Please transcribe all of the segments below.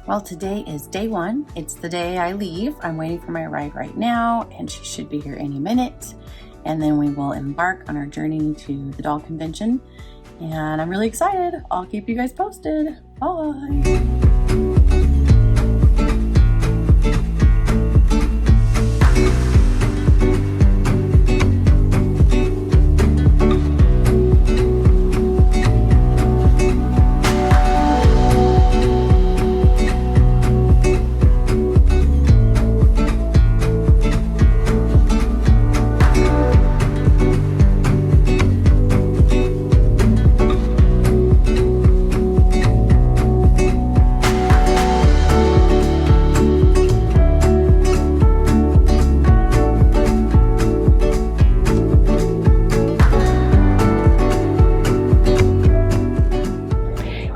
Well, today is day one. It's the day I leave. I'm waiting for my ride right now, and she should be here any minute. And then we will embark on our journey to the doll convention. And I'm really excited. I'll keep you guys posted. Bye.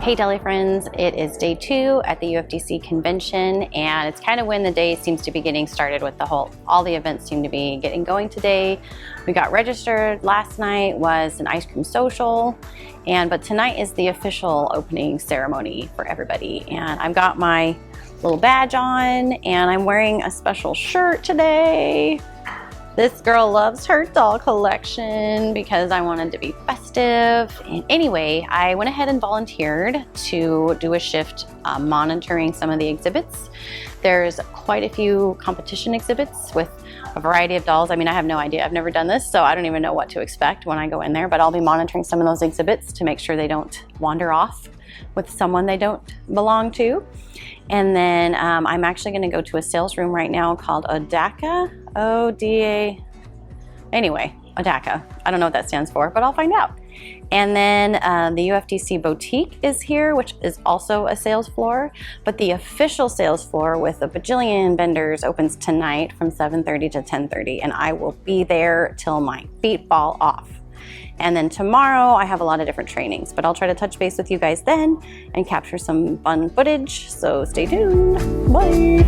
Hey Deli friends, it is day 2 at the UFDC convention, and it's kind of when the day seems to be getting started with all the events seem to be getting going today. We got registered. Last night was an ice cream social, but tonight is the official opening ceremony for everybody. And I've got my little badge on, and I'm wearing a special shirt today. This girl loves her doll collection because I wanted to be festive. And anyway, I went ahead and volunteered to do a shift monitoring some of the exhibits. There's quite a few competition exhibits with a variety of dolls. I mean, I have no idea. I've never done this, so I don't even know what to expect when I go in there, but I'll be monitoring some of those exhibits to make sure they don't wander off with someone they don't belong to. And then I'm actually going to go to a sales room right now called ODACA. O-D-A. Anyway, ODACA. I don't know what that stands for, but I'll find out. And then the UFDC boutique is here, which is also a sales floor. But the official sales floor with a bajillion vendors opens tonight from 7:30 to 10:30. And I will be there till my feet fall off. And then tomorrow I have a lot of different trainings, but I'll try to touch base with you guys then and capture some fun footage. So stay tuned. Bye.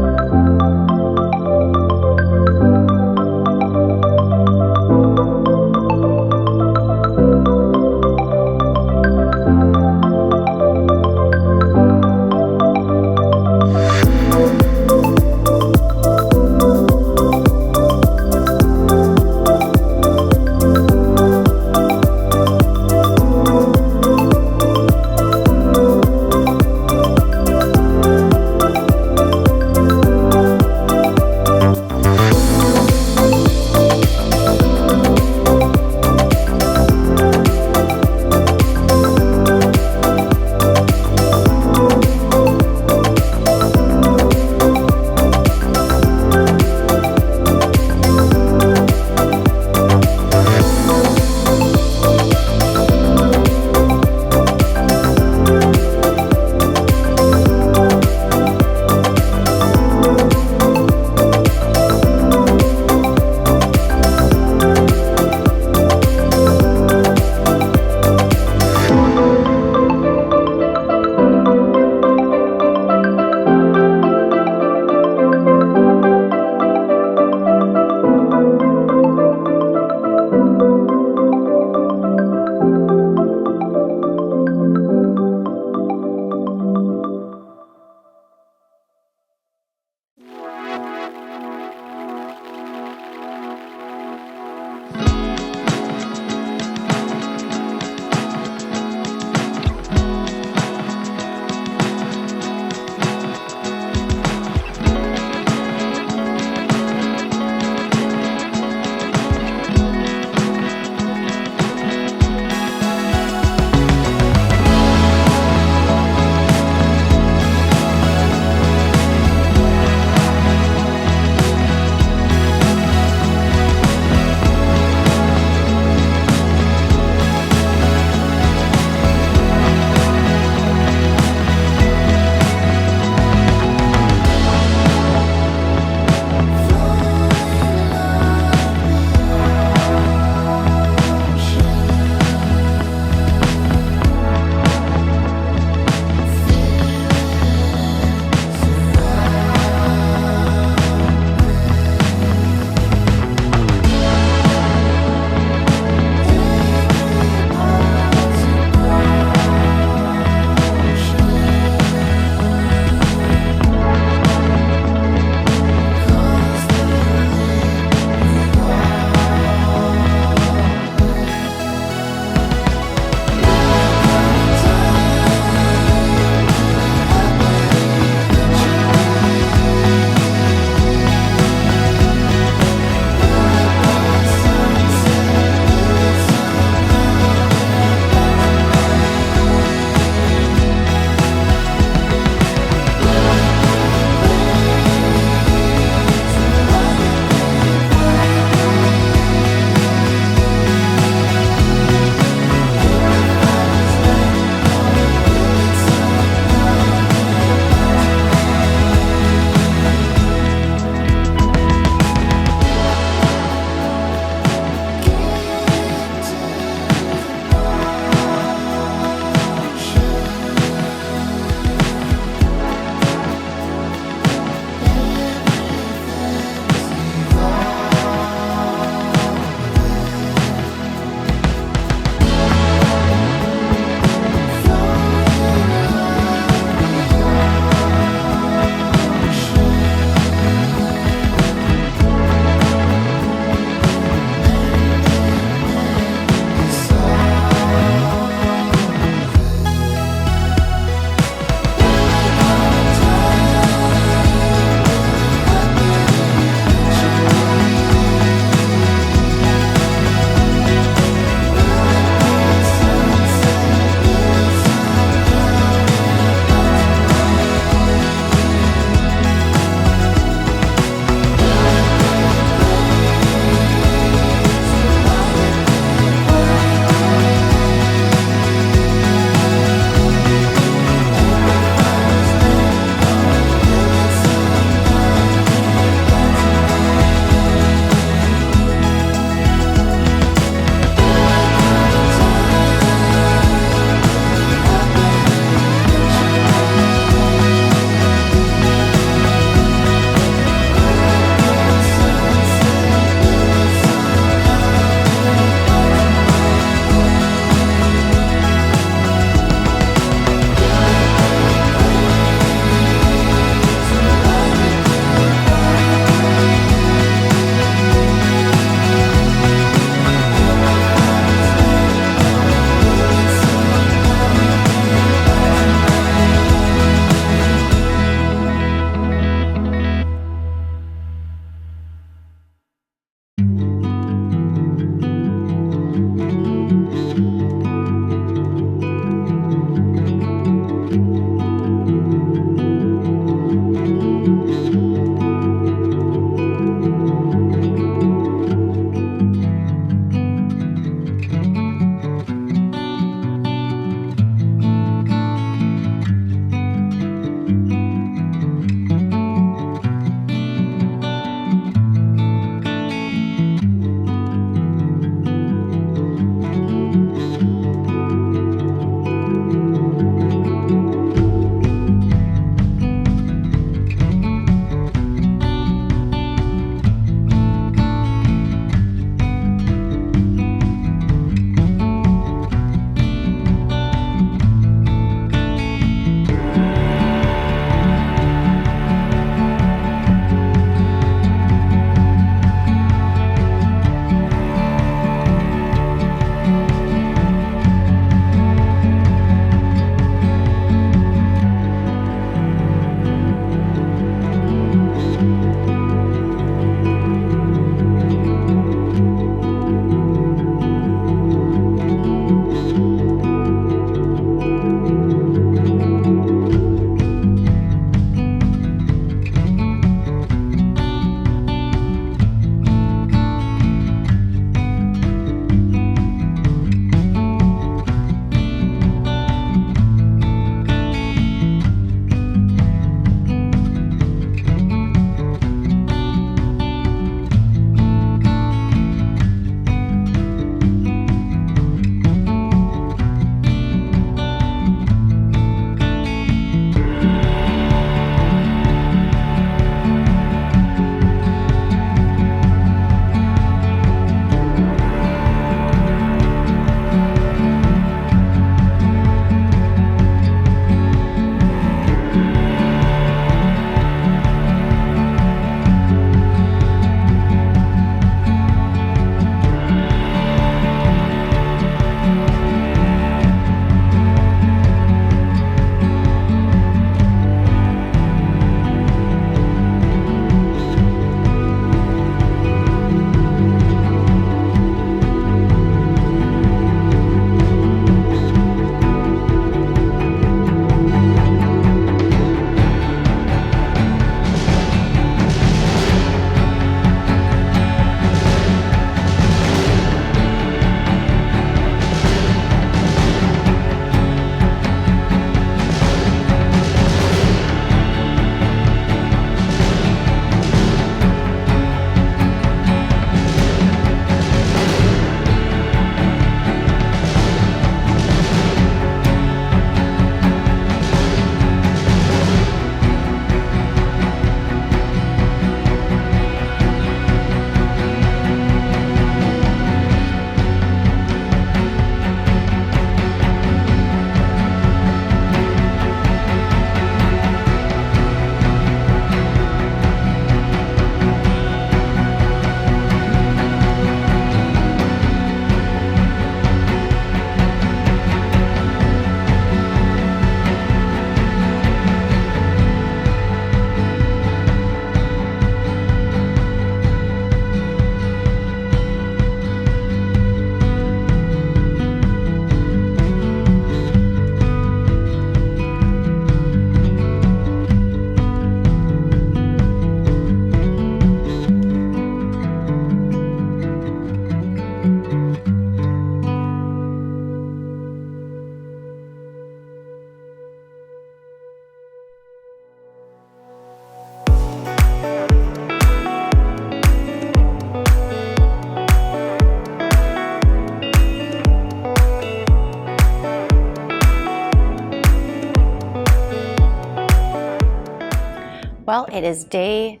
Well, it is day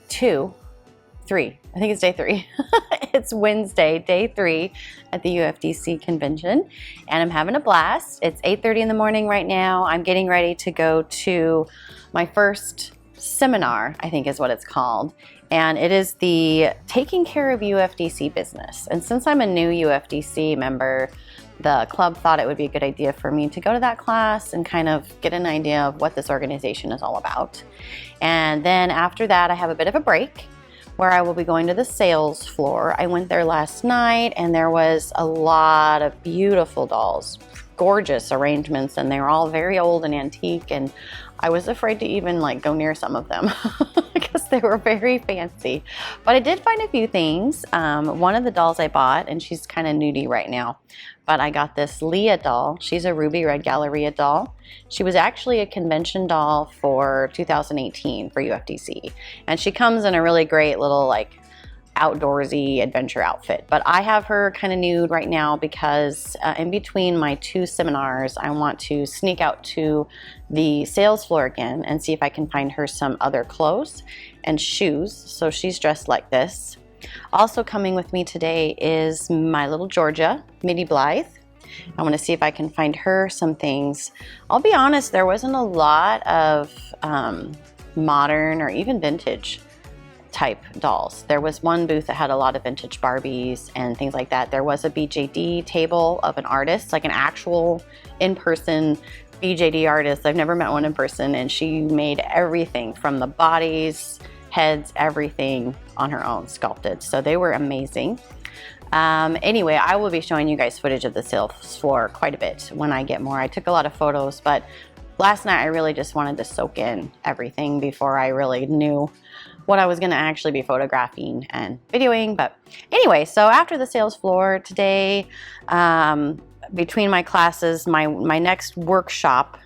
3. I think it's day 3. It's Wednesday, day 3 at the UFDC convention, and I'm having a blast. It's 8:30 in the morning right now. I'm getting ready to go to my first seminar, I think is what it's called, and it is the Taking Care of UFDC business. And since I'm a new UFDC member, the club thought it would be a good idea for me to go to that class and kind of get an idea of what this organization is all about. And then after that, I have a bit of a break where I will be going to the sales floor. I went there last night and there was a lot of beautiful dolls, gorgeous arrangements, and they were all very old and antique, and I was afraid to even go near some of them because they were very fancy. But I did find a few things. One of the dolls I bought, and she's kind of nudie right now, but I got this Leah doll. She's a Ruby Red Galleria doll. She was actually a convention doll for 2018 for UFDC, and she comes in a really great little outdoorsy adventure outfit. But I have her kind of nude right now because in between my 2 seminars, I want to sneak out to the sales floor again and see if I can find her some other clothes and shoes. So she's dressed like this. Also coming with me today is my little Georgia, Mitty Blythe. I want to see if I can find her some things. I'll be honest, there wasn't a lot of modern or even vintage type dolls. There was one booth that had a lot of vintage Barbies and things like that. There was a BJD table of an artist, like an actual in-person BJD artist. I've never met one in person, and she made everything from the bodies, heads, everything on her own, sculpted. So they were amazing. Anyway, I will be showing you guys footage of the sales floor quite a bit when I get more. I took a lot of photos, but last night I really just wanted to soak in everything before I really knew what I was going to actually be photographing and videoing. But anyway, so after the sales floor today, between my classes, my next workshop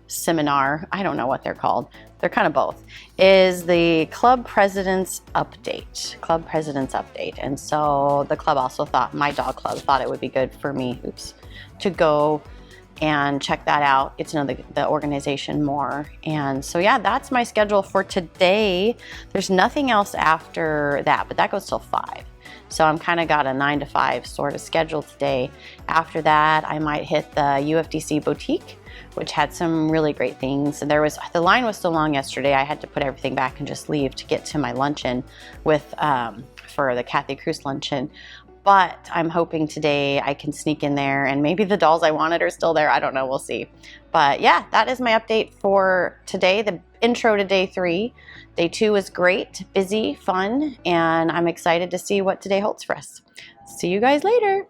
seminar, I don't know what they're called, they're kind of both, is the Club President's Update. Club President's Update. And so the club also thought, my dog club thought it would be good for me, to go and check that out, get to know the organization more. And so yeah, that's my schedule for today. There's nothing else after that, but that goes till 5. So I'm kind of got a 9 to 5 sort of schedule today. After that, I might hit the UFDC boutique, which had some really great things. And the line was so long yesterday, I had to put everything back and just leave to get to my luncheon for the Kathy Cruz luncheon. But I'm hoping today I can sneak in there and maybe the dolls I wanted are still there. I don't know, we'll see. But yeah, that is my update for today, the intro to day 3. Day 2 is great, busy, fun, and I'm excited to see what today holds for us. See you guys later.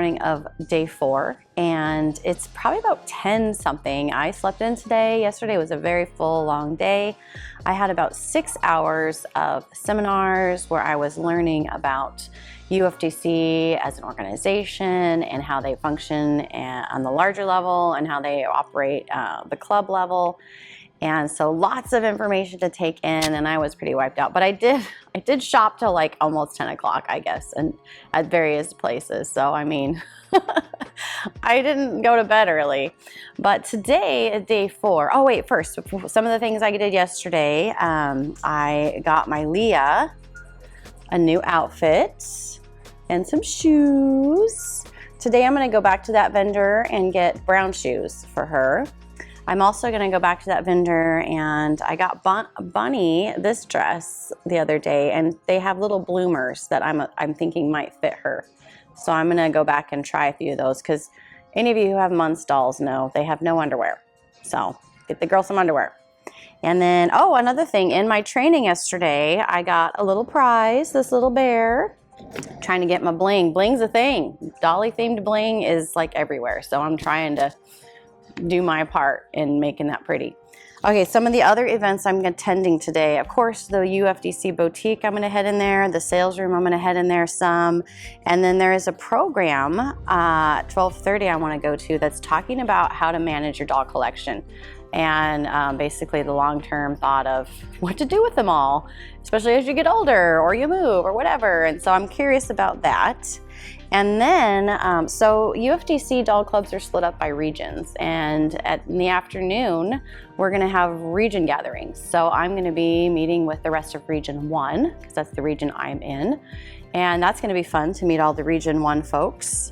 morning of day 4, and it's probably about 10 something. I slept in today. Yesterday was a very full, long day. I had about 6 hours of seminars where I was learning about UFDC as an organization and how they function on the larger level and how they operate the club level. And so lots of information to take in, and I was pretty wiped out. But I did shop till like almost 10 o'clock, I guess, and at various places. So I mean, I didn't go to bed early. But today at day 4, oh wait, first, some of the things I did yesterday, I got my Leah a new outfit and some shoes. Today I'm gonna go back to that vendor and get brown shoes for her. I'm also gonna go back to that vendor, and I got Bunny this dress the other day, and they have little bloomers that I'm thinking might fit her. So I'm gonna go back and try a few of those, because any of you who have Months dolls know they have no underwear. So get the girl some underwear. And then, oh, another thing, in my training yesterday, I got a little prize, this little bear. Trying to get my bling. Bling's a thing. Dolly themed bling is like everywhere. So I'm trying to do my part in making that pretty. Okay, some of the other events I'm attending today, of course, the UFDC boutique, I'm gonna head in there, the sales room, I'm gonna head in there some, and then there is a program at 12:30 I wanna go to that's talking about how to manage your doll collection, and basically the long-term thought of what to do with them all, especially as you get older or you move or whatever, and so I'm curious about that. And then, so UFDC doll clubs are split up by regions, and in the afternoon, we're gonna have region gatherings. So I'm gonna be meeting with the rest of Region 1, because that's the region I'm in. And that's gonna be fun to meet all the Region 1 folks.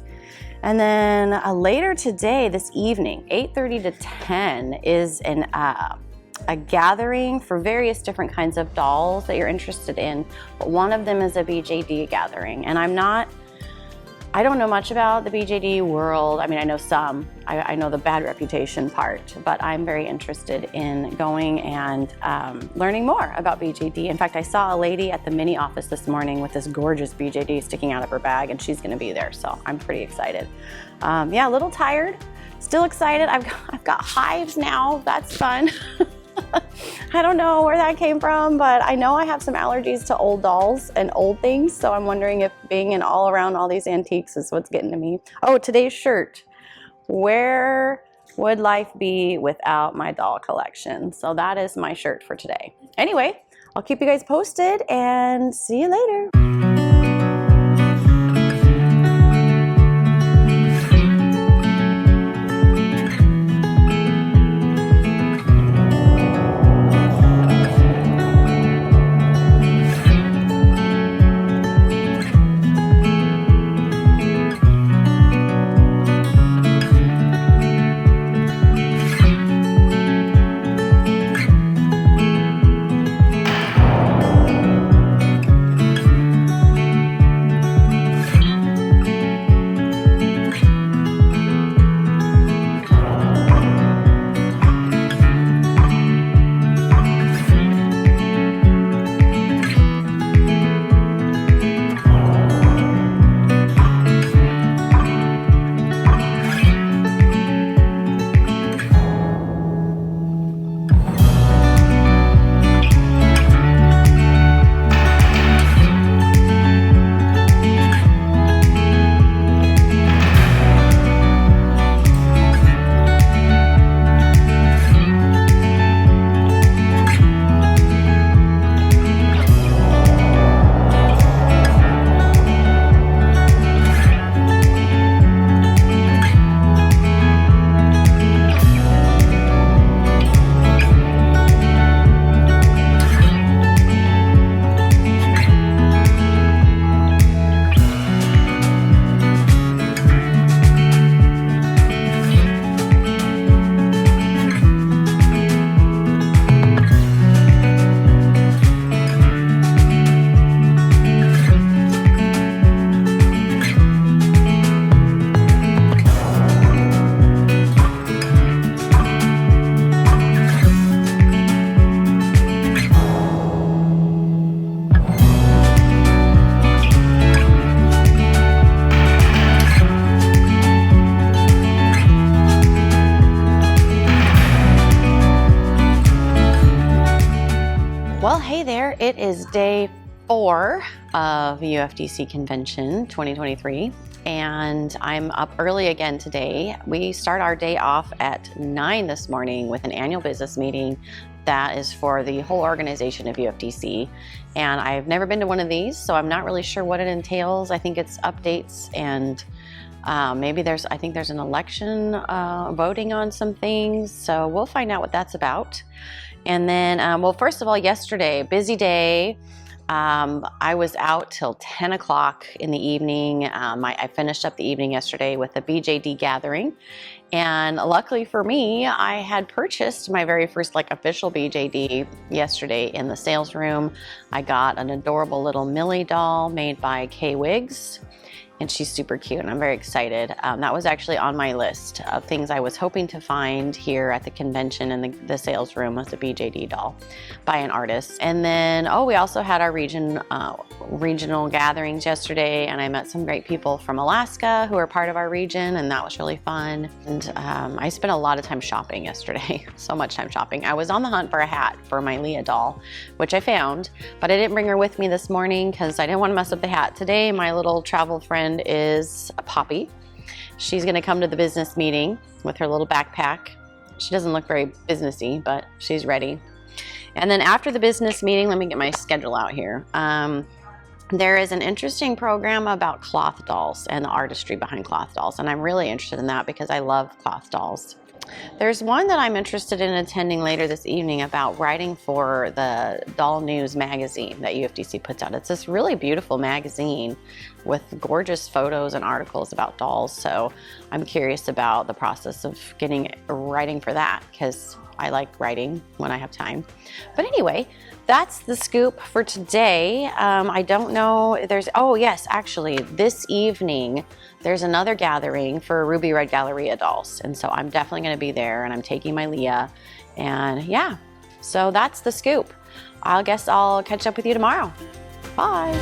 And then later today, this evening, 8:30 to 10 is a gathering for various different kinds of dolls that you're interested in. But one of them is a BJD gathering, and I don't know much about the BJD world. I mean, I know some. I know the bad reputation part, but I'm very interested in going and learning more about BJD. In fact, I saw a lady at the mini office this morning with this gorgeous BJD sticking out of her bag, and she's gonna be there, so I'm pretty excited. Yeah, a little tired, still excited. I've got hives now, that's fun. I don't know where that came from, but I know I have some allergies to old dolls and old things, so I'm wondering if being in all around all these antiques is what's getting to me. Oh, today's shirt. Where would life be without my doll collection? So that is my shirt for today. Anyway, I'll keep you guys posted and see you later. it is day 4 of UFDC Convention 2023, and I'm up early again today. We start our day off at 9 this morning with an annual business meeting that is for the whole organization of UFDC. And I've never been to one of these, so I'm not really sure what it entails. I think it's updates and maybe I think there's an election voting on some things. So we'll find out what that's about. And then, well, first of all, yesterday, busy day. I was out till 10 o'clock in the evening. I finished up the evening yesterday with a BJD gathering. And luckily for me, I had purchased my very first official BJD yesterday in the sales room. I got an adorable little Millie doll made by Kay Wiggs. And she's super cute, and I'm very excited. That was actually on my list of things I was hoping to find here at the convention in the sales room, was a BJD doll by an artist. And then, we also had our regional gatherings yesterday, and I met some great people from Alaska who are part of our region, and that was really fun. And I spent a lot of time shopping yesterday, so much time shopping. I was on the hunt for a hat for my Leah doll, which I found, but I didn't bring her with me this morning because I didn't want to mess up the hat. Today, my little travel friend is a Poppy. She's going to come to the business meeting with her little backpack. She doesn't look very businessy, but she's ready. And then after the business meeting, let me get my schedule out here. There is an interesting program about cloth dolls and the artistry behind cloth dolls, and I'm really interested in that because I love cloth dolls. There's one that I'm interested in attending later this evening about writing for the Doll News magazine that UFDC puts out. It's this really beautiful magazine with gorgeous photos and articles about dolls. So I'm curious about the process of writing for that because I like writing when I have time. But anyway, that's the scoop for today. I don't know, yes, actually this evening there's another gathering for Ruby Red Galleria dolls. And so I'm definitely gonna be there, and I'm taking my Leah. And yeah, so that's the scoop. I guess I'll catch up with you tomorrow. Bye.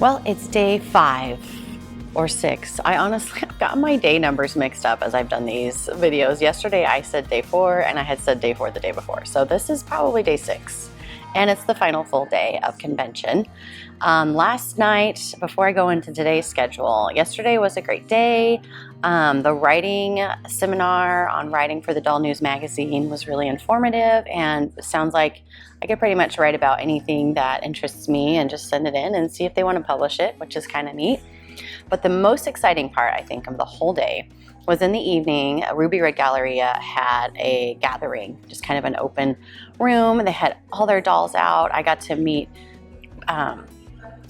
Well, it's day 5 or 6. I honestly have got my day numbers mixed up as I've done these videos. Yesterday I said day 4 and I had said day 4 the day before. So this is probably day 6 and it's the final full day of convention. Last night, before I go into today's schedule, yesterday was a great day. The writing seminar on writing for the Doll News magazine was really informative, and it sounds like I could pretty much write about anything that interests me and just send it in and see if they want to publish it, which is kind of neat. But the most exciting part, I think, of the whole day was in the evening. Ruby Red Galleria had a gathering, just kind of an open room. They had all their dolls out. I got to meet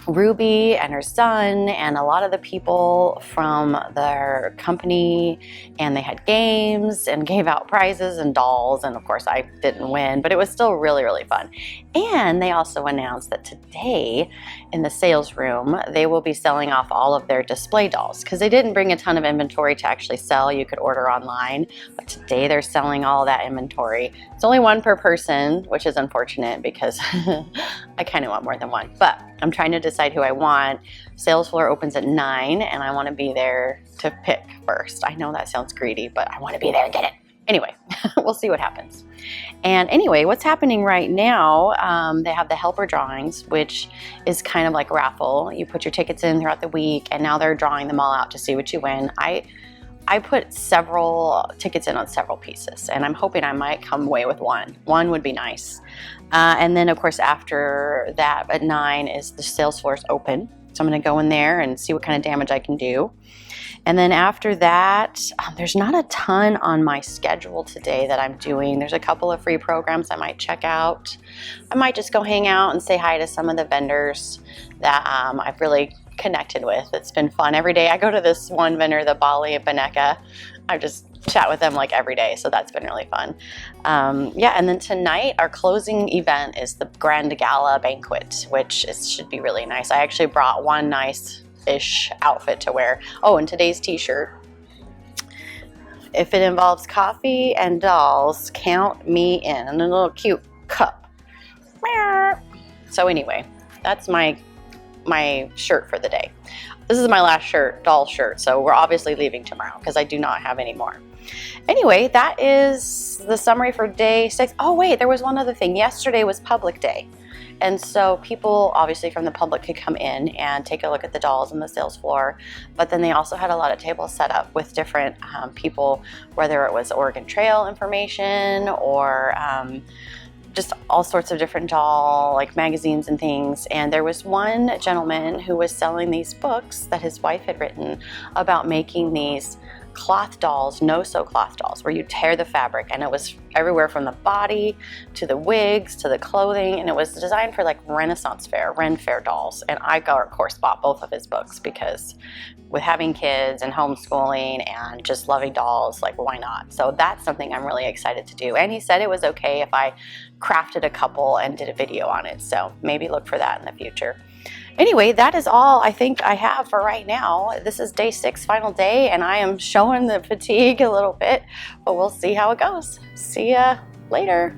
Ruby and her son and a lot of the people from their company, and they had games and gave out prizes and dolls, and of course I didn't win, but it was still really, really fun. And they also announced that today in the sales room they will be selling off all of their display dolls, because they didn't bring a ton of inventory to actually sell. You could order online, but today they're selling all of that inventory. It's only one per person, which is unfortunate because I kind of want more than one, but I'm trying to decide who I want. Sales floor opens at 9 and I want to be there to pick first. I know that sounds greedy, but I want to be there and get it. Anyway, we'll see what happens. And anyway, what's happening right now, they have the helper drawings, which is kind of like a raffle. You put your tickets in throughout the week and now they're drawing them all out to see what you win. I put several tickets in on several pieces, and I'm hoping I might come away with one. One would be nice. And then, of course, after that at 9 is the sales floor is open. So I'm going to go in there and see what kind of damage I can do. And then after that, there's not a ton on my schedule today that I'm doing. There's a couple of free programs I might check out. I might just go hang out and say hi to some of the vendors that I've really connected with. It's been fun. Every day I go to this one vendor, the Bali and Baneka. I just chat with them like every day, so that's been really fun. Yeah, and then tonight our closing event is the Grand Gala Banquet, which should be really nice. I actually brought one nice-ish outfit to wear. Oh, and today's t-shirt. If it involves coffee and dolls, count me in. And a little cute cup. So anyway, that's my shirt for the day. This is my last shirt, doll shirt, so we're obviously leaving tomorrow because I do not have any more. Anyway, that is the summary for day 6. Oh wait, there was one other thing. Yesterday was public day, and so people obviously from the public could come in and take a look at the dolls on the sales floor, but then they also had a lot of tables set up with different people, whether it was Oregon Trail information or just all sorts of different doll like magazines and things. And there was one gentleman who was selling these books that his wife had written about making these cloth dolls, no-sew cloth dolls, where you tear the fabric, and it was everywhere from the body to the wigs to the clothing, and it was designed for like Renaissance fair, Ren Fair dolls. And I, of course, bought both of his books because with having kids and homeschooling and just loving dolls, like why not? So that's something I'm really excited to do. And he said it was okay if I crafted a couple and did a video on it, so maybe look for that in the future. Anyway, that is all I think I have for right now. This is day 6, final day, and I am showing the fatigue a little bit, but we'll see how it goes. See ya later.